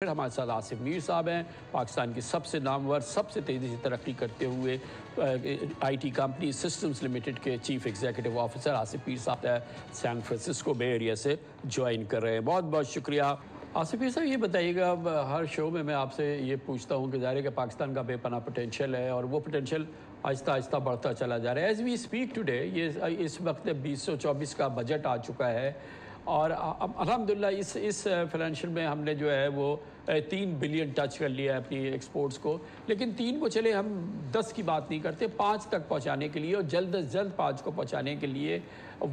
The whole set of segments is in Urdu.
پھر ہمارے ساتھ آصف میر صاحب ہیں، پاکستان کی سب سے نامور، سب سے تیزی سے ترقی کرتے ہوئے I T company systems limited کے چیف ایگزیکٹو آفیسر آصف میر صاحب سین فرانسسکو بے ایریا سے جوائن کر رہے ہیں۔ بہت بہت شکریہ آصف میر صاحب۔ یہ بتائیے گا، ہر شو میں آپ سے یہ پوچھتا ہوں کہ ظاہر ہے کہ پاکستان کا بے پناہ پوٹینشیل ہے اور وہ پوٹینشیل آہستہ آہستہ بڑھتا چلا جا رہا ہے۔ ایز وی اسپیک ٹوڈے، یہ اس وقت 2024 کا بجٹ آ چکا ہے اور الحمدللہ اس فائنینشیل میں ہم نے جو ہے وہ 3 بلین ٹچ کر لیا ہے اپنی ایکسپورٹس کو، لیکن 3 کو چلے ہم 10 کی بات نہیں کرتے، 5 تک پہنچانے کے لیے اور جلد از جلد 5 کو پہنچانے کے لیے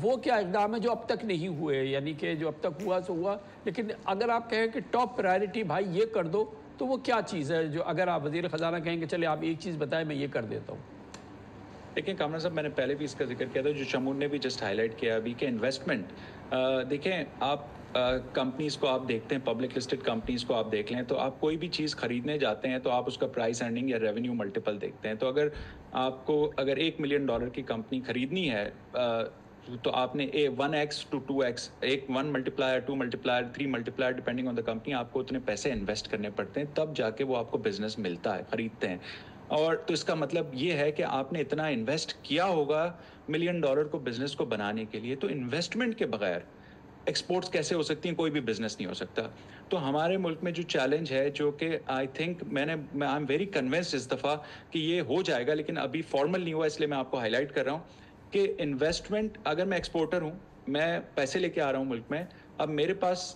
وہ کیا اقدام ہے جو اب تک نہیں ہوئے، یعنی کہ جو اب تک ہوا سو ہوا، لیکن اگر آپ کہیں کہ ٹاپ پرائرٹی بھائی یہ کر دو تو وہ کیا چیز ہے جو اگر آپ وزیر خزانہ کہیں کہ چلے آپ ایک چیز بتائیں میں یہ کر دیتا ہوں؟ دیکھیں کامران صاحب، میں نے پہلے بھی اس کا ذکر کیا تھا، جو شمون نے بھی جسٹ ہائی لائٹ کیا ابھی کہ انویسٹمنٹ، دیکھیں آپ کمپنیز کو آپ دیکھتے ہیں، پبلک لسٹڈ کمپنیز کو آپ دیکھ لیں تو آپ کوئی بھی چیز خریدنے جاتے ہیں تو آپ اس کا پرائس ارننگ یا ریونیو ملٹیپل دیکھتے ہیں۔ تو اگر $1 ملین کی کمپنی خریدنی ہے تو آپ نے 1x to 2x، 1 multiplier, 2 multiplier, 3 multiplier depending on the company, آپ کو اتنے پیسے انویسٹ کرنے پڑتے ہیں تب جا کے وہ آپ کو بزنس ملتا ہے، خریدتے ہیں۔ اور تو اس کا مطلب یہ ہے کہ آپ نے اتنا انویسٹ کیا ہوگا $1 ملین کو بزنس کو بنانے کے لیے۔ تو انویسٹمنٹ کے بغیر ایکسپورٹس کیسے ہو سکتی ہیں؟ کوئی بھی بزنس نہیں ہو سکتا۔ تو ہمارے ملک میں جو چیلنج ہے، جو کہ I think I am very convinced اس دفعہ کہ یہ ہو جائے گا، لیکن ابھی فارمل نہیں ہوا، اس لیے میں آپ کو ہائی لائٹ کر رہا ہوں کہ انویسٹمنٹ، اگر میں ایکسپورٹر ہوں، میں پیسے لے کے آ رہا ہوں ملک میں، اب میرے پاس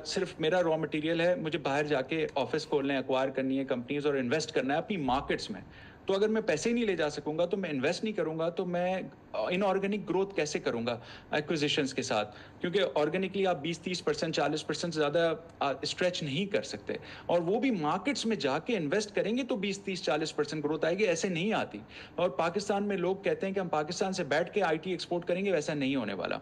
صرف میرا را مٹیریل ہے، مجھے باہر جا کے آفس کھولنے، ایکوائر کرنی ہے کمپنیز اور انویسٹ کرنا ہے اپنی مارکیٹس میں۔ تو اگر میں پیسے نہیں لے جا سکوں گا، تو میں انویسٹ نہیں کروں گا، تو میں ان آرگینک گروتھ کیسے کروں گا ایکوزیشنز کے ساتھ؟ کیونکہ آرگینکلی آپ 20-30%، 40% سے زیادہ اسٹریچ نہیں کر سکتے، اور وہ بھی مارکیٹس میں جا کے انویسٹ کریں گے تو 20-30-40% گروتھ آئے گی، ایسے نہیں آتی۔ اور پاکستان میں لوگ کہتے ہیں کہ ہم پاکستان سے بیٹھ کے آئی ٹی ایکسپورٹ کریں گے، ویسا نہیں ہونے والا۔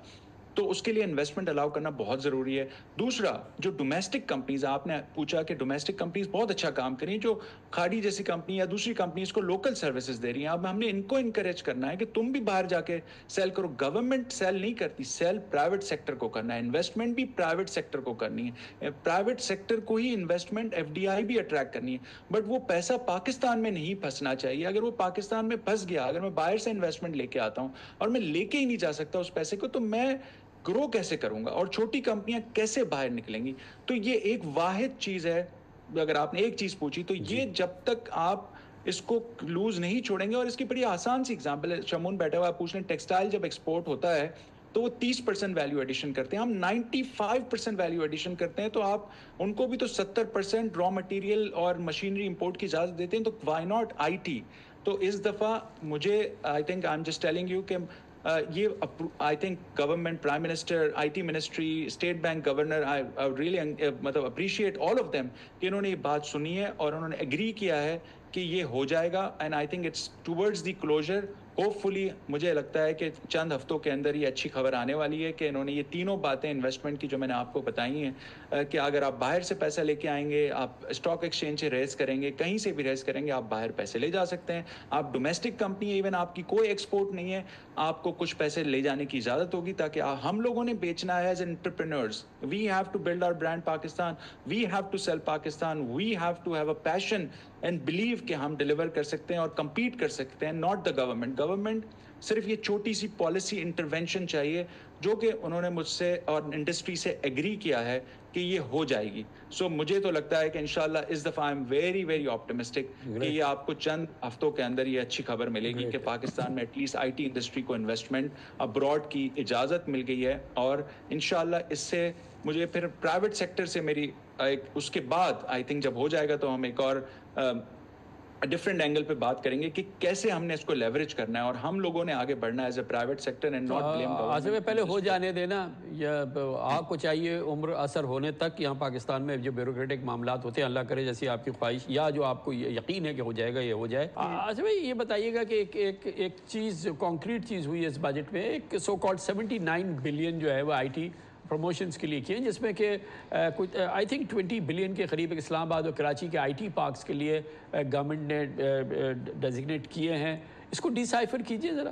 تو اس کے لیے انویسٹمنٹ الاؤ کرنا بہت ضروری ہے۔ دوسرا، جو ڈومیسٹک کمپنیز، آپ نے پوچھا کہ ڈومیسٹک کمپنیز بہت اچھا کام کریں، جو کھاڑی جیسی کمپنی یا دوسری کمپنیز کو لوکل سروسز دے رہی ہیں، اب ہم نے ان کو انکریج کرنا ہے کہ تم بھی باہر جا کے سیل کرو۔ گورنمنٹ سیل نہیں کرتی، سیل پرائیویٹ سیکٹر کو کرنا ہے، انویسٹمنٹ بھی پرائیویٹ سیکٹر کو کرنی ہے، پرائیویٹ سیکٹر کو ہی انویسٹمنٹ FDI بھی اٹریکٹ کرنی ہے، بٹ وہ پیسہ پاکستان میں نہیں پھنسنا چاہیے۔ اگر وہ پاکستان میں پھنس گیا، اگر میں باہر سے انویسٹمنٹ لے کے آتا ہوں اور میں لے کے ہی نہیں جا سکتا اس پیسے کو، تو میں گرو کیسے کروں گا اور چھوٹی کمپنیاں کیسے باہر نکلیں گی؟ تو یہ ایک واحد چیز ہے، اگر آپ نے ایک چیز پوچھی تو یہ جب تک آپ اس کو لوز نہیں چھوڑیں گے، اور اس کی بڑی آسان سی اگزامپل ہے، شمون بیٹھا ہوا، آپ پوچھ لیں ٹیکسٹائل جب ایکسپورٹ ہوتا ہے تو وہ 30% ویلیو ایڈیشن کرتے ہیں، ہم 95% ویلیو ایڈیشن کرتے ہیں، تو آپ ان کو بھی تو 70% را مٹیریل اور مشینری امپورٹ کی اجازت دیتے ہیں، تو وائی ناٹ آئی ٹی؟ تو اس دفعہ مجھے آئی think I am just telling you کہ یہ I think government, prime minister, I T ministry, state bank governor, I really مطلب اپریشیٹ آل آف دیم کہ انہوں نے یہ بات سنی ہے اور انہوں نے ایگری کیا ہے کہ یہ ہو جائے گا، and I think it's towards the closure. Hopefully مجھے لگتا ہے کہ چند ہفتوں کے اندر یہ اچھی خبر آنے والی ہے کہ انہوں نے یہ تینوں باتیں انویسٹمنٹ کی جو میں نے آپ کو بتائی ہیں، کہ اگر آپ باہر سے پیسہ لے کے آئیں گے، آپ اسٹاک ایکسچینج سے ریز کریں گے، کہیں سے بھی ریز کریں گے، آپ باہر پیسے لے جا سکتے ہیں۔ آپ ڈومیسٹک کمپنی، ایون آپ کی کوئی ایکسپورٹ نہیں ہے، آپ کو کچھ پیسے لے جانے کی اجازت ہوگی، تاکہ ہم لوگوں نے بیچنا ہے as entrepreneurs. We have to build our brand Pakistan, we have to sell Pakistan, we have to have a passion and believe کہ ہم ڈیلیور کر سکتے ہیں اور کمپیٹ کر سکتے ہیں، ناٹ دا گورنمنٹ۔ گورنمنٹ صرف یہ چھوٹی سی پالیسی انٹرونشن چاہیے، جو کہ انہوں نے مجھ سے اور انڈسٹری سے ایگری کیا ہے کہ یہ ہو جائے گی۔ سو مجھے تو لگتا ہے کہ انشاءاللہ اس دفعہ آئی ایم ویری ویری آپٹمسٹک کہ یہ آپ کو چند ہفتوں کے اندر یہ اچھی خبر ملے گی کہ پاکستان میں at least I T industry کو انویسٹمنٹ ابراڈ کی اجازت مل گئی ہے، اور انشاءاللہ اس سے مجھے پھر پرائیویٹ سیکٹر سے میری اس کے بعد آئی تھنک جب ہو جائے گا تو ہم ایک اور ڈفرینٹ اینگل پہ بات کریں گے کہ کیسے ہم نے اس کو لیوریج کرنا ہے، اور ہم لوگوں نے آگے بڑھنا ہے as a private sector and not blame government. Asif پہلے ہو جانے دینا، یا آپ کو چاہیے عمر اثر ہونے تک، یہاں پاکستان میں جو بیوروکریٹک معاملات ہوتے ہیں، اللہ کرے جیسی آپ کی خواہش یا جو آپ کو یقین ہے کہ ہو جائے گا، یہ ہو جائے۔ آصف بھائی یہ بتائیے گا کہ ایک چیز، کانکریٹ چیز ہوئی ہے اس بجٹ میں، ایک سو کالڈ 79 بلین جو ہے وہ آئی ٹی پروموشنز کے لیے کیے ہیں، جس میں کہ کچھ آئی تھنک 20 بلین کے قریب اسلام آباد اور کراچی کے آئی ٹی پارکس کے لیے گورنمنٹ نے ڈیزگنیٹ کیے ہیں۔ اس کو ڈی سائفر کیجئے ذرا۔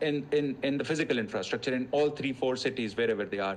in the physical infrastructure in all 3-4 cities wherever they are.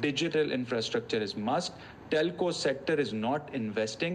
digital infrastructure is must. Telco sector is not investing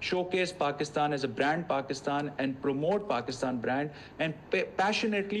showcase Pakistan as a brand Pakistan and promote Pakistan brand and passionately